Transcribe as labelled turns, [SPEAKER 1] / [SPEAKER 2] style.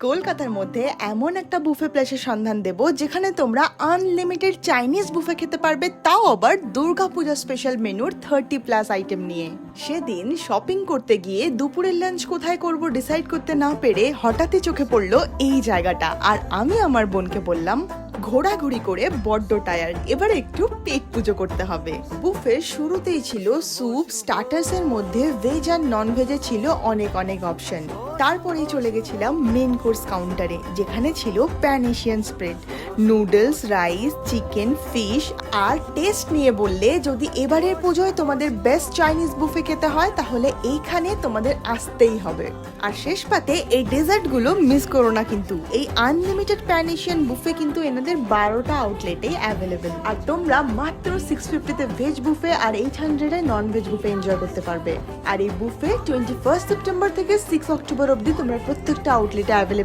[SPEAKER 1] কলকাতার মধ্যে এমন একটা বুফে প্লেসের সন্ধান দেব যেখানে তোমরা আনলিমিটেড চাইনিজ বুফে খেতে পারবে, তাও আবার দুর্গাপূজা স্পেশাল মেনুর 30+ আইটেম নিয়ে। সেদিন শপিং করতে গিয়ে দুপুরের লাঞ্চ কোথায় করব ডিসাইড করতে না পেরে হঠাৎই চোখে পড়লো এই জায়গাটা, আর আমি আমার বোনকে বললাম ঘোরাঘুরি করে বড্ড টায়ার্ড, এবার একটু পেট পুজো করতে হবে। বুফে শুরুতেই ছিল স্যুপ, স্টার্টার্স এর মধ্যে ভেজ আর নন ভেজে ছিল অনেক অনেক অপশন। তারপরেই চলে গেছিলাম মেন কোর্স কাউন্টারে, যেখানে ছিল pan Asian spread, noodles, rice, chicken, fish. আর টেস্ট নিয়ে বললে যদি এবারের পুজোয় তোমাদের বেস্ট চাইনিজ বুফে খেতে হয় তাহলে এইখানে তোমাদের আসতেই হবে। আর শেষ পাতে এই ডেজার্ট গুলো মিস করো না কিন্তু। এই আনলিমিটেড প্যান এশিয়ান বুফে কিন্তু এনাদের 12টা আউটলেটেই অ্যাভেলেবেল, আর তোমরা মাত্র 650-তে ভেজ বুফে আর 800-এ নন ভেজ বুফে এনজয় করতে পারবে। আর এই বুফে 21 সেপ্টেম্বর থেকে 6 অক্টোবর অবধি তোমরা প্রত্যেকটা আউটলেটে অ্যাভেলেবেল।